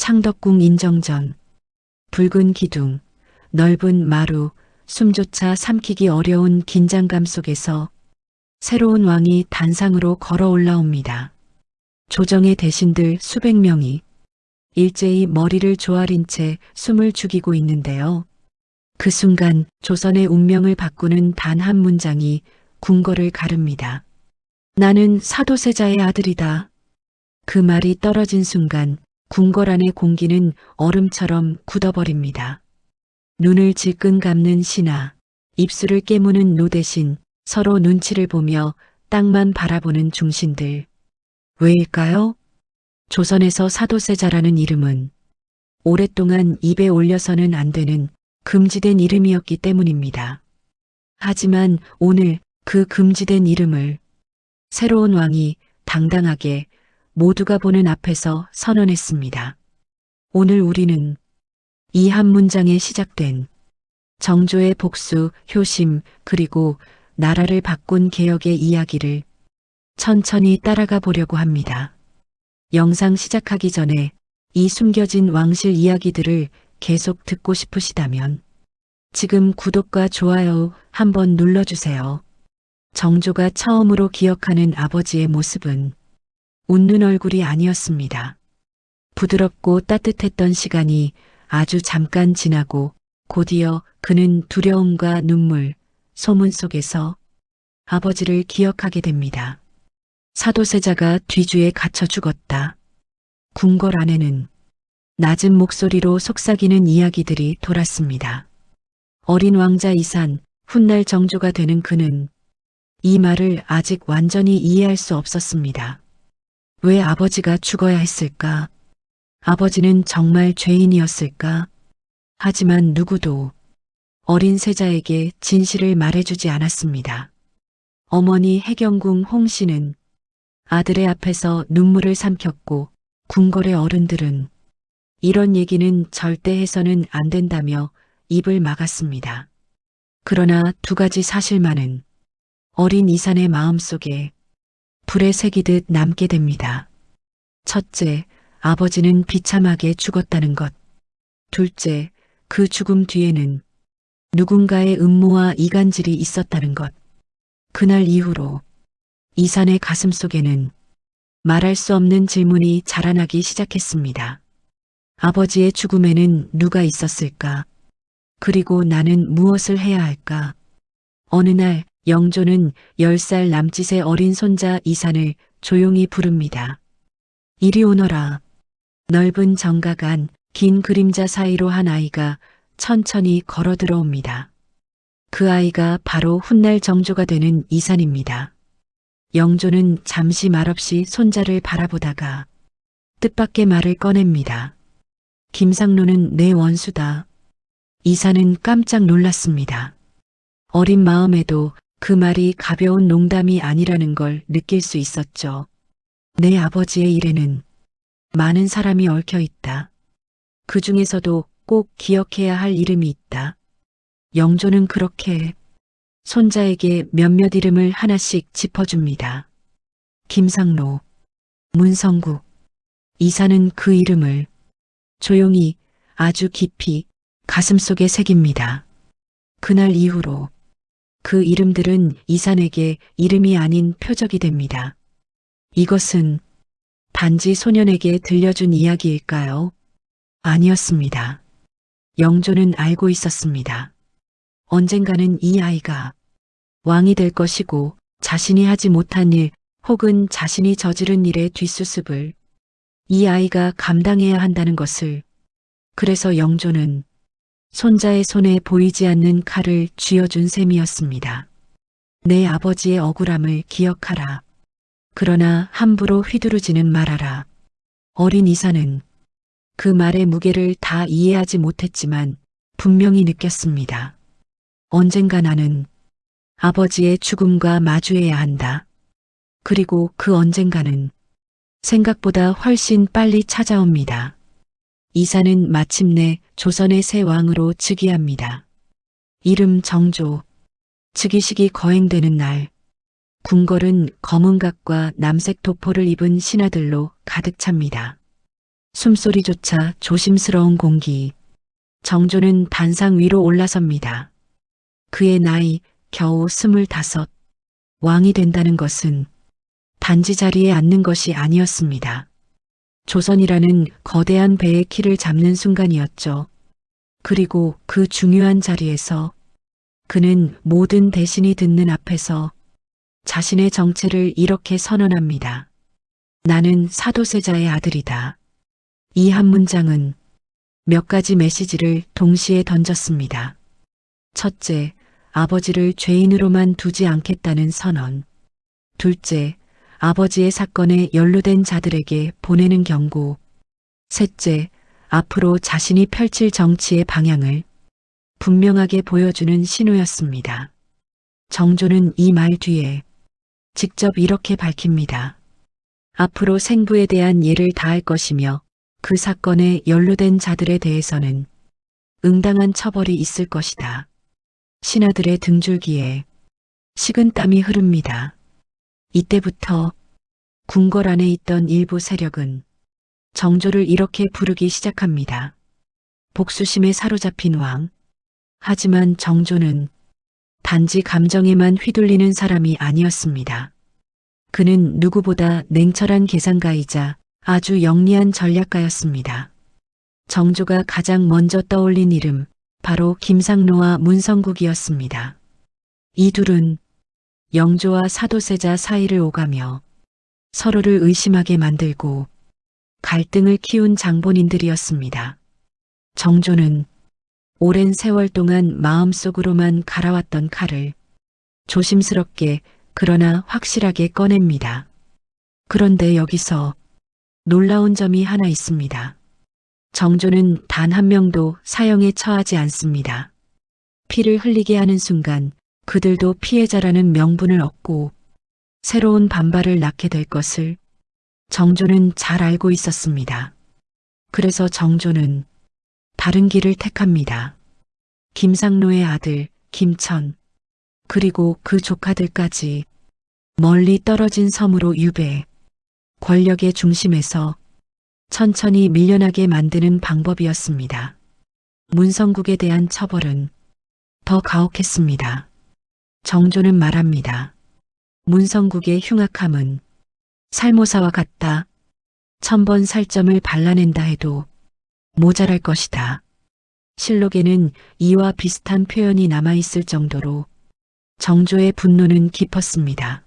창덕궁 인정전, 붉은 기둥, 넓은 마루, 숨조차 삼키기 어려운 긴장감 속에서 새로운 왕이 단상으로 걸어 올라옵니다. 조정의 대신들 수백 명이 일제히 머리를 조아린 채 숨을 죽이고 있는데요. 그 순간 조선의 운명을 바꾸는 단 한 문장이 궁궐을 가릅니다. 나는 사도세자의 아들이다. 그 말이 떨어진 순간 궁궐 안의 공기는 얼음처럼 굳어버립니다. 눈을 질끈 감는 신하, 입술을 깨무는 노대신, 서로 눈치를 보며 땅만 바라보는 중신들. 왜일까요? 조선에서 사도세자라는 이름은 오랫동안 입에 올려서는 안 되는 금지된 이름이었기 때문입니다. 하지만 오늘 그 금지된 이름을 새로운 왕이 당당하게 모두가 보는 앞에서 선언했습니다. 오늘 우리는 이 한 문장에 시작된 정조의 복수, 효심, 그리고 나라를 바꾼 개혁의 이야기를 천천히 따라가 보려고 합니다. 영상 시작하기 전에 이 숨겨진 왕실 이야기들을 계속 듣고 싶으시다면 지금 구독과 좋아요 한번 눌러주세요. 정조가 처음으로 기억하는 아버지의 모습은 웃는 얼굴이 아니었습니다. 부드럽고 따뜻했던 시간이 아주 잠깐 지나고 곧이어 그는 두려움과 눈물, 소문 속에서 아버지를 기억하게 됩니다. 사도세자가 뒤주에 갇혀 죽었다. 궁궐 안에는 낮은 목소리로 속삭이는 이야기들이 돌았습니다. 어린 왕자 이산, 훗날 정조가 되는 그는 이 말을 아직 완전히 이해할 수 없었습니다. 왜 아버지가 죽어야 했을까? 아버지는 정말 죄인이었을까? 하지만 누구도 어린 세자에게 진실을 말해주지 않았습니다. 어머니 해경궁 홍씨는 아들의 앞에서 눈물을 삼켰고 궁궐의 어른들은 이런 얘기는 절대 해서는 안 된다며 입을 막았습니다. 그러나 두 가지 사실만은 어린 이산의 마음속에 불에 새기듯 남게 됩니다. 첫째, 아버지는 비참하게 죽었다는 것. 둘째, 그 죽음 뒤에는 누군가의 음모와 이간질이 있었다는 것. 그날 이후로 이산의 가슴 속에는 말할 수 없는 질문이 자라나기 시작했습니다. 아버지의 죽음에는 누가 있었을까? 그리고 나는 무엇을 해야 할까? 어느 날 영조는 10살 남짓의 어린 손자 이산을 조용히 부릅니다. 이리 오너라. 넓은 정각 안 긴 그림자 사이로 한 아이가 천천히 걸어 들어옵니다. 그 아이가 바로 훗날 정조가 되는 이산입니다. 영조는 잠시 말없이 손자를 바라보다가 뜻밖의 말을 꺼냅니다. 김상로는 내 원수다. 이산은 깜짝 놀랐습니다. 어린 마음에도 그 말이 가벼운 농담이 아니라는 걸 느낄 수 있었죠. 내 아버지의 일에는 많은 사람이 얽혀 있다. 그 중에서도 꼭 기억해야 할 이름이 있다. 영조는 그렇게 손자에게 몇몇 이름을 하나씩 짚어줍니다. 김상로, 문성국, 이사는 그 이름을 조용히 아주 깊이 가슴속에 새깁니다. 그날 이후로 그 이름들은 이산에게 이름이 아닌 표적이 됩니다. 이것은 단지 소년에게 들려준 이야기일까요? 아니었습니다. 영조는 알고 있었습니다. 언젠가는 이 아이가 왕이 될 것이고 자신이 하지 못한 일 혹은 자신이 저지른 일의 뒷수습을 이 아이가 감당해야 한다는 것을. 그래서 영조는 손자의 손에 보이지 않는 칼을 쥐어준 셈이었습니다. 내 아버지의 억울함을 기억하라. 그러나 함부로 휘두르지는 말아라. 어린 이사는 그 말의 무게를 다 이해하지 못했지만 분명히 느꼈습니다. 언젠가 나는 아버지의 죽음과 마주해야 한다. 그리고 그 언젠가는 생각보다 훨씬 빨리 찾아옵니다. 이사는 마침내 조선의 새 왕으로 즉위합니다. 이름 정조. 즉위식이 거행되는 날, 궁궐은 검은 갓과 남색 도포를 입은 신하들로 가득 찹니다. 숨소리조차 조심스러운 공기. 정조는 단상 위로 올라섭니다. 그의 나이 겨우 25. 왕이 된다는 것은 단지 자리에 앉는 것이 아니었습니다. 조선이라는 거대한 배의 키를 잡는 순간이었죠. 그리고 그 중요한 자리에서 그는 모든 대신이 듣는 앞에서 자신의 정체를 이렇게 선언합니다. 나는 사도세자의 아들이다. 이 한 문장은 몇 가지 메시지를 동시에 던졌습니다. 첫째, 아버지를 죄인으로만 두지 않겠다는 선언. 둘째, 아버지의 사건에 연루된 자들에게 보내는 경고. 셋째, 앞으로 자신이 펼칠 정치의 방향을 분명하게 보여주는 신호였습니다. 정조는 이 말 뒤에 직접 이렇게 밝힙니다. 앞으로 생부에 대한 예를 다할 것이며 그 사건에 연루된 자들에 대해서는 응당한 처벌이 있을 것이다. 신하들의 등줄기에 식은땀이 흐릅니다. 이때부터 궁궐 안에 있던 일부 세력은 정조를 이렇게 부르기 시작합니다. 복수심에 사로잡힌 왕. 하지만 정조는 단지 감정에만 휘둘리는 사람이 아니었습니다. 그는 누구보다 냉철한 계산가이자 아주 영리한 전략가였습니다. 정조가 가장 먼저 떠올린 이름, 바로 김상노와 문성국이었습니다. 이 둘은 영조와 사도세자 사이를 오가며 서로를 의심하게 만들고 갈등을 키운 장본인들이었습니다. 정조는 오랜 세월 동안 마음속으로만 갈아왔던 칼을 조심스럽게 그러나 확실하게 꺼냅니다. 그런데 여기서 놀라운 점이 하나 있습니다. 정조는 단 한 명도 사형에 처하지 않습니다. 피를 흘리게 하는 순간 그들도 피해자라는 명분을 얻고 새로운 반발을 낳게 될 것을 정조는 잘 알고 있었습니다. 그래서 정조는 다른 길을 택합니다. 김상노의 아들 김천, 그리고 그 조카들까지 멀리 떨어진 섬으로 유배, 권력의 중심에서 천천히 밀려나게 만드는 방법이었습니다. 문성국에 대한 처벌은 더 가혹했습니다. 정조는 말합니다. 문성국의 흉악함은 살모사와 같다. 1000번 살점을 발라낸다 해도 모자랄 것이다. 실록에는 이와 비슷한 표현이 남아있을 정도로 정조의 분노는 깊었습니다.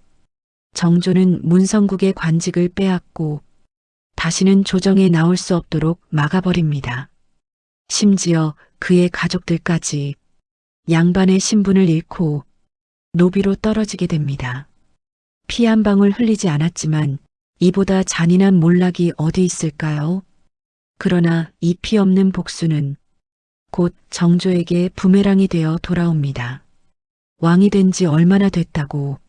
정조는 문성국의 관직을 빼앗고 다시는 조정에 나올 수 없도록 막아버립니다. 심지어 그의 가족들까지 양반의 신분을 잃고 노비로 떨어지게 됩니다. 피 한 방울 흘리지 않았지만 이보다 잔인한 몰락이 어디 있을까요? 그러나 이 피 없는 복수는 곧 정조에게 부메랑이 되어 돌아옵니다. 왕이 된 지 얼마나 됐다고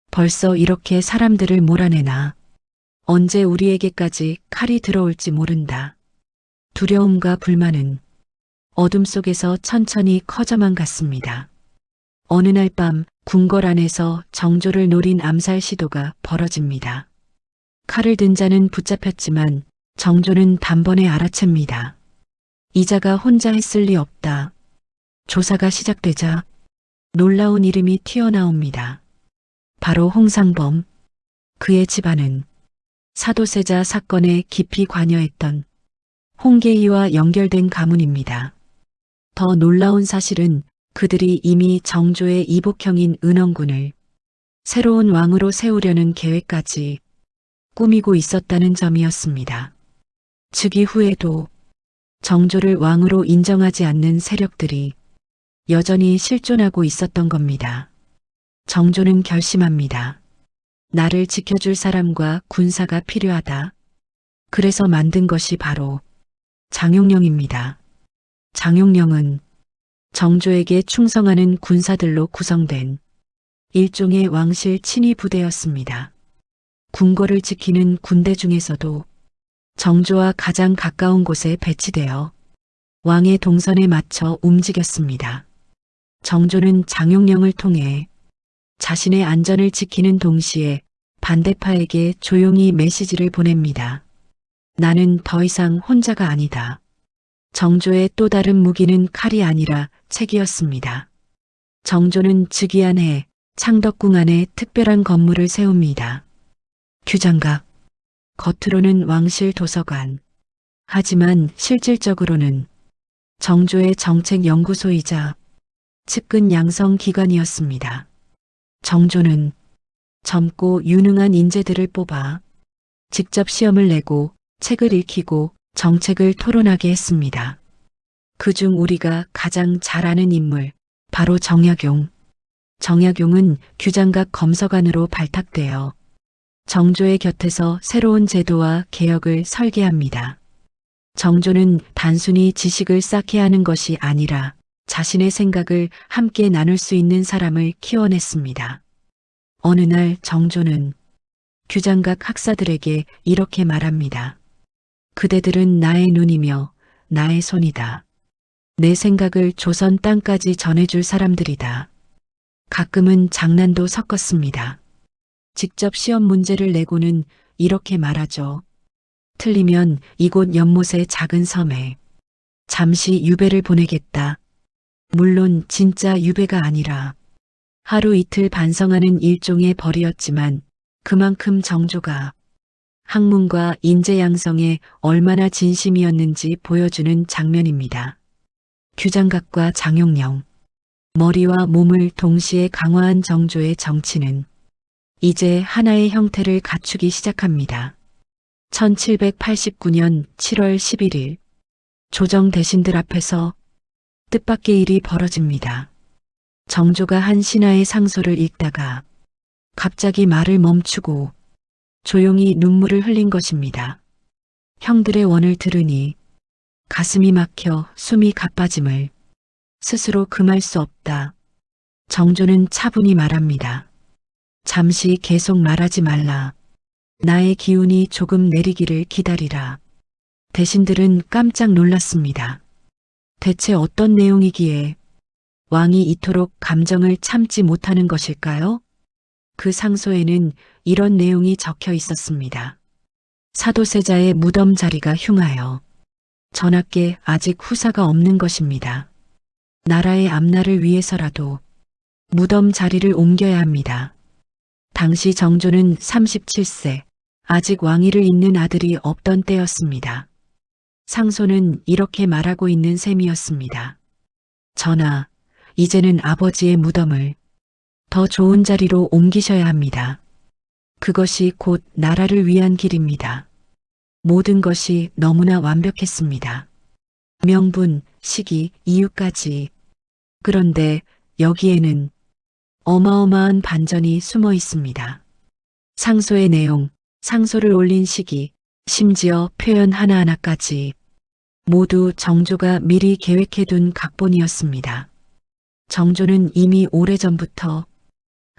벌써 이렇게 사람들을 몰아내나. 언제 우리에게까지 칼이 들어올지 모른다. 두려움과 불만은 어둠 속에서 천천히 커져만 갔습니다. 어느 날 밤 궁궐 안에서 정조를 노린 암살 시도가 벌어집니다. 칼을 든 자는 붙잡혔지만 정조는 단번에 알아챕니다. 이자가 혼자 했을 리 없다. 조사가 시작되자 놀라운 이름이 튀어나옵니다. 바로 홍상범. 그의 집안은 사도세자 사건에 깊이 관여했던 홍계희와 연결된 가문입니다. 더 놀라운 사실은 그들이 이미 정조의 이복형인 은원군을 새로운 왕으로 세우려는 계획까지 꾸미고 있었다는 점이었습니다. 즉 이후에도 정조를 왕으로 인정하지 않는 세력들이 여전히 실존하고 있었던 겁니다. 정조는 결심합니다. 나를 지켜줄 사람과 군사가 필요하다. 그래서 만든 것이 바로 장용령입니다. 장용령은 정조에게 충성하는 군사들로 구성된 일종의 왕실 친위 부대였습니다. 궁궐을 지키는 군대 중에서도 정조와 가장 가까운 곳에 배치되어 왕의 동선에 맞춰 움직였습니다. 정조는 장용령을 통해 자신의 안전을 지키는 동시에 반대파에게 조용히 메시지를 보냅니다. 나는 더 이상 혼자가 아니다. 정조의 또 다른 무기는 칼이 아니라 책이었습니다. 정조는 즉위한 해 창덕궁 안에 특별한 건물을 세웁니다. 규장각, 겉으로는 왕실 도서관, 하지만 실질적으로는 정조의 정책연구소이자 측근 양성 기관이었습니다. 정조는 젊고 유능한 인재들을 뽑아 직접 시험을 내고 책을 읽히고 정책을 토론하게 했습니다. 그중 우리가 가장 잘 아는 인물, 바로 정약용. 정약용은 규장각 검서관으로 발탁되어 정조의 곁에서 새로운 제도와 개혁을 설계합니다. 정조는 단순히 지식을 쌓게 하는 것이 아니라 자신의 생각을 함께 나눌 수 있는 사람을 키워냈습니다. 어느 날 정조는 규장각 학사들에게 이렇게 말합니다. 그대들은 나의 눈이며 나의 손이다. 내 생각을 조선 땅까지 전해줄 사람들이다. 가끔은 장난도 섞었습니다. 직접 시험 문제를 내고는 이렇게 말하죠. 틀리면 이곳 연못의 작은 섬에 잠시 유배를 보내겠다. 물론 진짜 유배가 아니라 하루 이틀 반성하는 일종의 벌이었지만 그만큼 정조가 학문과 인재 양성에 얼마나 진심이었는지 보여주는 장면입니다. 규장각과 장용령, 머리와 몸을 동시에 강화한 정조의 정치는 이제 하나의 형태를 갖추기 시작합니다. 1789년 7월 11일 조정 대신들 앞에서 뜻밖의 일이 벌어집니다. 정조가 한 신하의 상소를 읽다가 갑자기 말을 멈추고 조용히 눈물을 흘린 것입니다. 형들의 원을 들으니 가슴이 막혀 숨이 가빠짐을 스스로 금할 수 없다. 정조는 차분히 말합니다. 잠시 계속 말하지 말라. 나의 기운이 조금 내리기를 기다리라. 대신들은 깜짝 놀랐습니다. 대체 어떤 내용이기에 왕이 이토록 감정을 참지 못하는 것일까요? 그 상소에는 이런 내용이 적혀 있었습니다. 사도세자의 무덤 자리가 흉하여 전하께 아직 후사가 없는 것입니다. 나라의 앞날을 위해서라도 무덤 자리를 옮겨야 합니다. 당시 정조는 37세, 아직 왕위를 잇는 아들이 없던 때였습니다. 상소는 이렇게 말하고 있는 셈이었습니다. 전하, 이제는 아버지의 무덤을 더 좋은 자리로 옮기셔야 합니다. 그것이 곧 나라를 위한 길입니다. 모든 것이 너무나 완벽했습니다. 명분, 시기, 이유까지. 그런데 여기에는 어마어마한 반전이 숨어 있습니다. 상소의 내용, 상소를 올린 시기, 심지어 표현 하나하나까지 모두 정조가 미리 계획해둔 각본이었습니다. 정조는 이미 오래전부터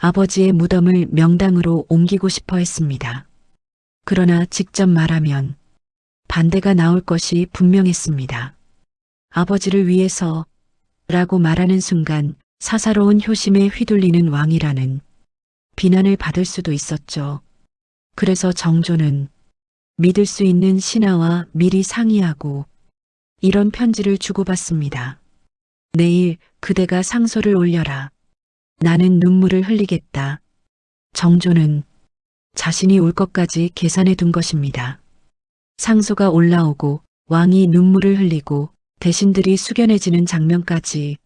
아버지의 무덤을 명당으로 옮기고 싶어 했습니다. 그러나 직접 말하면 반대가 나올 것이 분명했습니다. 아버지를 위해서 라고 말하는 순간 사사로운 효심에 휘둘리는 왕이라는 비난을 받을 수도 있었죠. 그래서 정조는 믿을 수 있는 신하와 미리 상의하고 이런 편지를 주고받습니다. 내일 그대가 상소를 올려라. 나는 눈물을 흘리겠다. 정조는 자신이 올 것까지 계산해 둔 것입니다. 상소가 올라오고 왕이 눈물을 흘리고 대신들이 숙연해지는 장면까지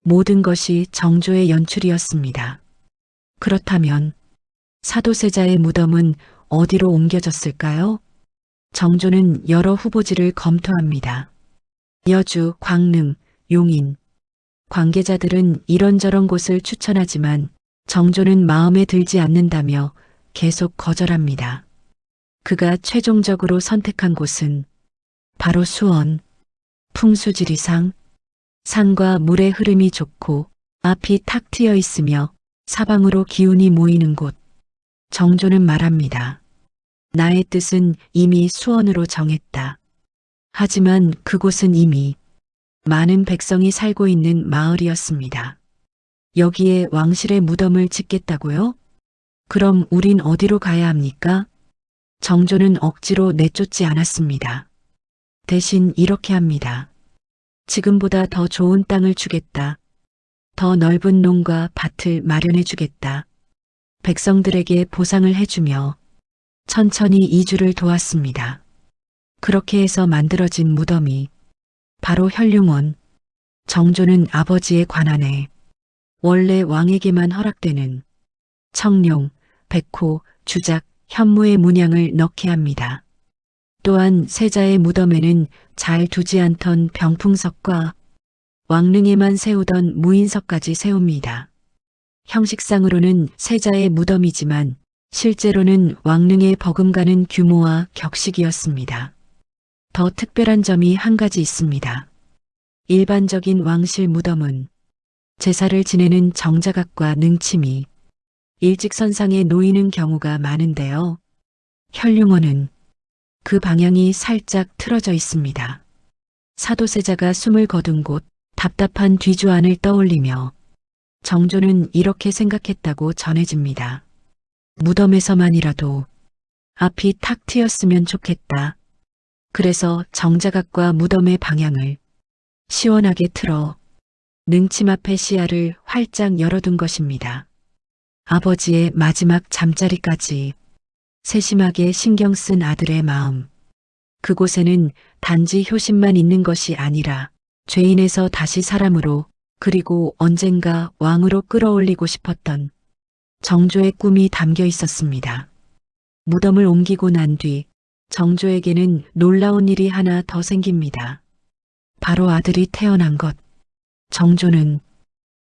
모든 것이 정조의 연출이었습니다. 그렇다면 사도세자의 무덤은 어디로 옮겨졌을까요? 정조는 여러 후보지를 검토합니다. 여주, 광릉, 용인. 관계자들은 이런저런 곳을 추천하지만 정조는 마음에 들지 않는다며 계속 거절합니다. 그가 최종적으로 선택한 곳은 바로 수원. 풍수지리상, 산과 물의 흐름이 좋고 앞이 탁 트여 있으며 사방으로 기운이 모이는 곳. 정조는 말합니다. 나의 뜻은 이미 수원으로 정했다. 하지만 그곳은 이미 많은 백성이 살고 있는 마을이었습니다. 여기에 왕실의 무덤을 짓겠다고요? 그럼 우린 어디로 가야 합니까? 정조는 억지로 내쫓지 않았습니다. 대신 이렇게 합니다. 지금보다 더 좋은 땅을 주겠다. 더 넓은 농과 밭을 마련해 주겠다. 백성들에게 보상을 해주며 천천히 이주를 도왔습니다. 그렇게 해서 만들어진 무덤이 바로 현룡원. 정조는 아버지의 관한에 원래 왕에게만 허락되는 청룡, 백호, 주작, 현무의 문양을 넣게 합니다. 또한 세자의 무덤에는 잘 두지 않던 병풍석과 왕릉에만 세우던 무인석까지 세웁니다. 형식상으로는 세자의 무덤이지만 실제로는 왕릉에 버금가는 규모와 격식이었습니다. 더 특별한 점이 한 가지 있습니다. 일반적인 왕실 무덤은 제사를 지내는 정자각과 능침이 일직선상에 놓이는 경우가 많은데요. 현룡원은 그 방향이 살짝 틀어져 있습니다. 사도세자가 숨을 거둔 곳, 답답한 뒤주안을 떠올리며 정조는 이렇게 생각했다고 전해집니다. 무덤에서만이라도 앞이 탁 트였으면 좋겠다. 그래서 정자각과 무덤의 방향을 시원하게 틀어 능침 앞에 시야를 활짝 열어둔 것입니다. 아버지의 마지막 잠자리까지 세심하게 신경 쓴 아들의 마음. 그곳에는 단지 효심만 있는 것이 아니라 죄인에서 다시 사람으로 그리고 언젠가 왕으로 끌어올리고 싶었던 정조의 꿈이 담겨 있었습니다. 무덤을 옮기고 난 뒤 정조에게는 놀라운 일이 하나 더 생깁니다. 바로 아들이 태어난 것. 정조는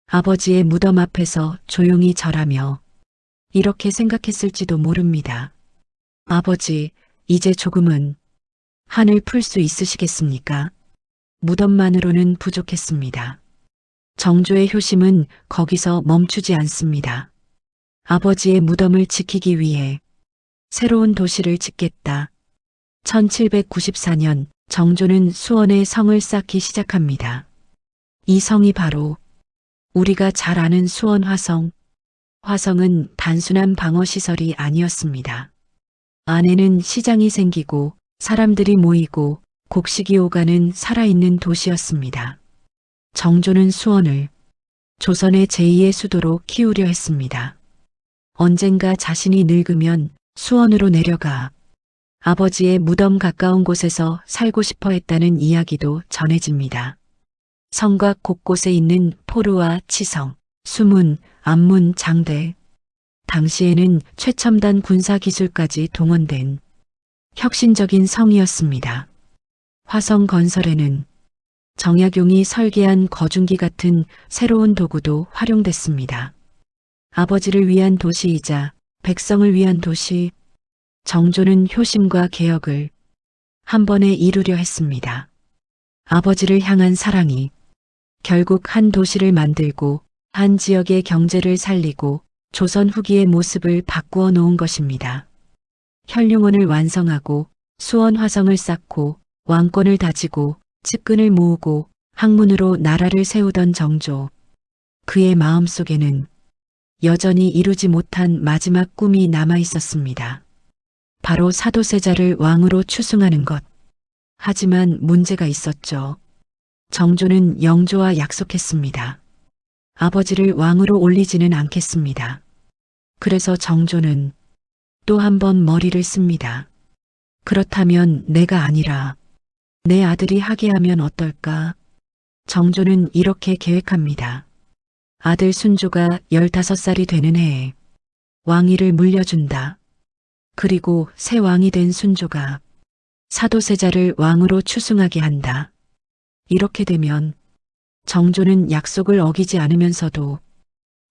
아버지의 무덤 앞에서 조용히 절하며 이렇게 생각했을지도 모릅니다. 아버지, 이제 조금은 한을 풀 수 있으시겠습니까? 무덤만으로는 부족했습니다. 정조의 효심은 거기서 멈추지 않습니다. 아버지의 무덤을 지키기 위해 새로운 도시를 짓겠다. 1794년 정조는 수원에 성을 쌓기 시작합니다. 이 성이 바로 우리가 잘 아는 수원 화성. 화성은 단순한 방어시설이 아니었습니다. 안에는 시장이 생기고 사람들이 모이고 곡식이 오가는 살아있는 도시였습니다. 정조는 수원을 조선의 제2의 수도로 키우려 했습니다. 언젠가 자신이 늙으면 수원으로 내려가 아버지의 무덤 가까운 곳에서 살고 싶어 했다는 이야기도 전해집니다. 성곽 곳곳에 있는 포루와 치성, 수문, 안문, 장대. 당시에는 최첨단 군사기술까지 동원된 혁신적인 성이었습니다. 화성 건설에는 정약용이 설계한 거중기 같은 새로운 도구도 활용됐습니다. 아버지를 위한 도시이자 백성을 위한 도시. 정조는 효심과 개혁을 한 번에 이루려 했습니다. 아버지를 향한 사랑이 결국 한 도시를 만들고 한 지역의 경제를 살리고 조선 후기의 모습을 바꾸어 놓은 것입니다. 현룡원을 완성하고 수원 화성을 쌓고 왕권을 다지고 측근을 모으고 학문으로 나라를 세우던 정조. 그의 마음속에는 여전히 이루지 못한 마지막 꿈이 남아 있었습니다. 바로 사도세자를 왕으로 추승하는 것. 하지만 문제가 있었죠. 정조는 영조와 약속했습니다. 아버지를 왕으로 올리지는 않겠습니다. 그래서 정조는 또 한 번 머리를 씁니다. 그렇다면 내가 아니라 내 아들이 하게 하면 어떨까? 정조는 이렇게 계획합니다. 아들 순조가 15살이 되는 해에 왕위를 물려준다. 그리고 새 왕이 된 순조가 사도세자를 왕으로 추승하게 한다. 이렇게 되면 정조는 약속을 어기지 않으면서도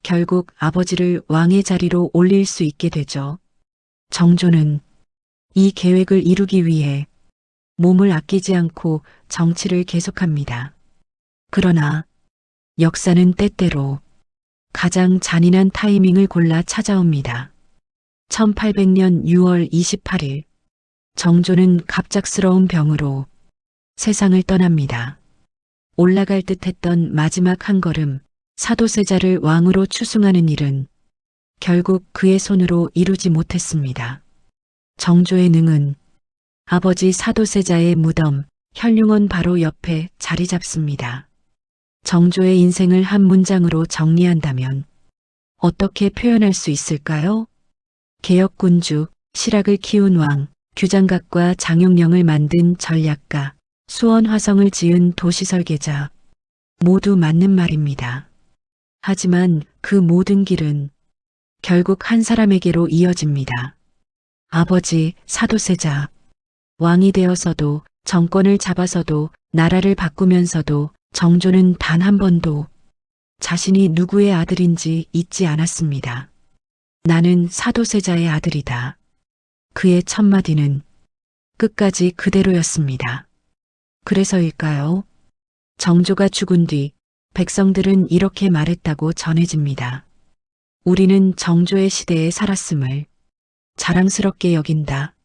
결국 아버지를 왕의 자리로 올릴 수 있게 되죠. 정조는 이 계획을 이루기 위해 몸을 아끼지 않고 정치를 계속합니다. 그러나 역사는 때때로 가장 잔인한 타이밍을 골라 찾아옵니다. 1800년 6월 28일 정조는 갑작스러운 병으로 세상을 떠납니다. 올라갈 듯했던 마지막 한 걸음, 사도세자를 왕으로 추승하는 일은 결국 그의 손으로 이루지 못했습니다. 정조의 능은 아버지 사도세자의 무덤 현룡원 바로 옆에 자리 잡습니다. 정조의 인생을 한 문장으로 정리한다면 어떻게 표현할 수 있을까요? 개혁군주, 실학을 키운 왕, 규장각과 장용령을 만든 전략가, 수원화성을 지은 도시설계자, 모두 맞는 말입니다. 하지만 그 모든 길은 결국 한 사람에게로 이어집니다. 아버지 사도세자, 왕이 되어서도 정권을 잡아서도 나라를 바꾸면서도 정조는 단 한 번도 자신이 누구의 아들인지 잊지 않았습니다. 나는 사도세자의 아들이다. 그의 첫마디는 끝까지 그대로였습니다. 그래서일까요? 정조가 죽은 뒤 백성들은 이렇게 말했다고 전해집니다. 우리는 정조의 시대에 살았음을 자랑스럽게 여긴다.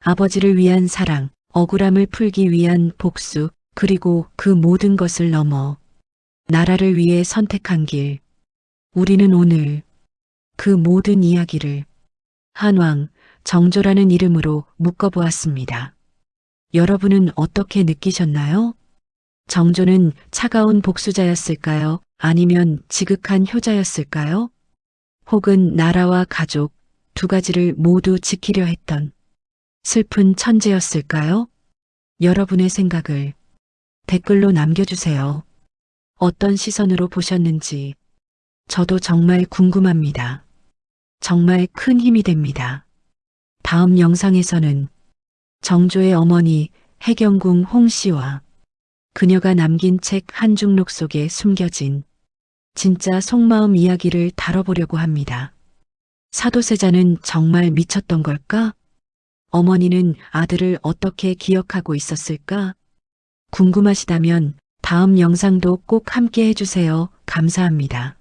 아버지를 위한 사랑, 억울함을 풀기 위한 복수, 그리고 그 모든 것을 넘어 나라를 위해 선택한 길. 우리는 오늘 그 모든 이야기를 한왕, 정조라는 이름으로 묶어보았습니다. 여러분은 어떻게 느끼셨나요? 정조는 차가운 복수자였을까요? 아니면 지극한 효자였을까요? 혹은 나라와 가족 두 가지를 모두 지키려 했던 슬픈 천재였을까요? 여러분의 생각을 댓글로 남겨주세요. 어떤 시선으로 보셨는지 저도 정말 궁금합니다. 정말 큰 힘이 됩니다. 다음 영상에서는 정조의 어머니 해경궁 홍씨와 그녀가 남긴 책 한중록 속에 숨겨진 진짜 속마음 이야기를 다뤄보려고 합니다. 사도세자는 정말 미쳤던 걸까? 어머니는 아들을 어떻게 기억하고 있었을까? 궁금하시다면 다음 영상도 꼭 함께 해주세요. 감사합니다.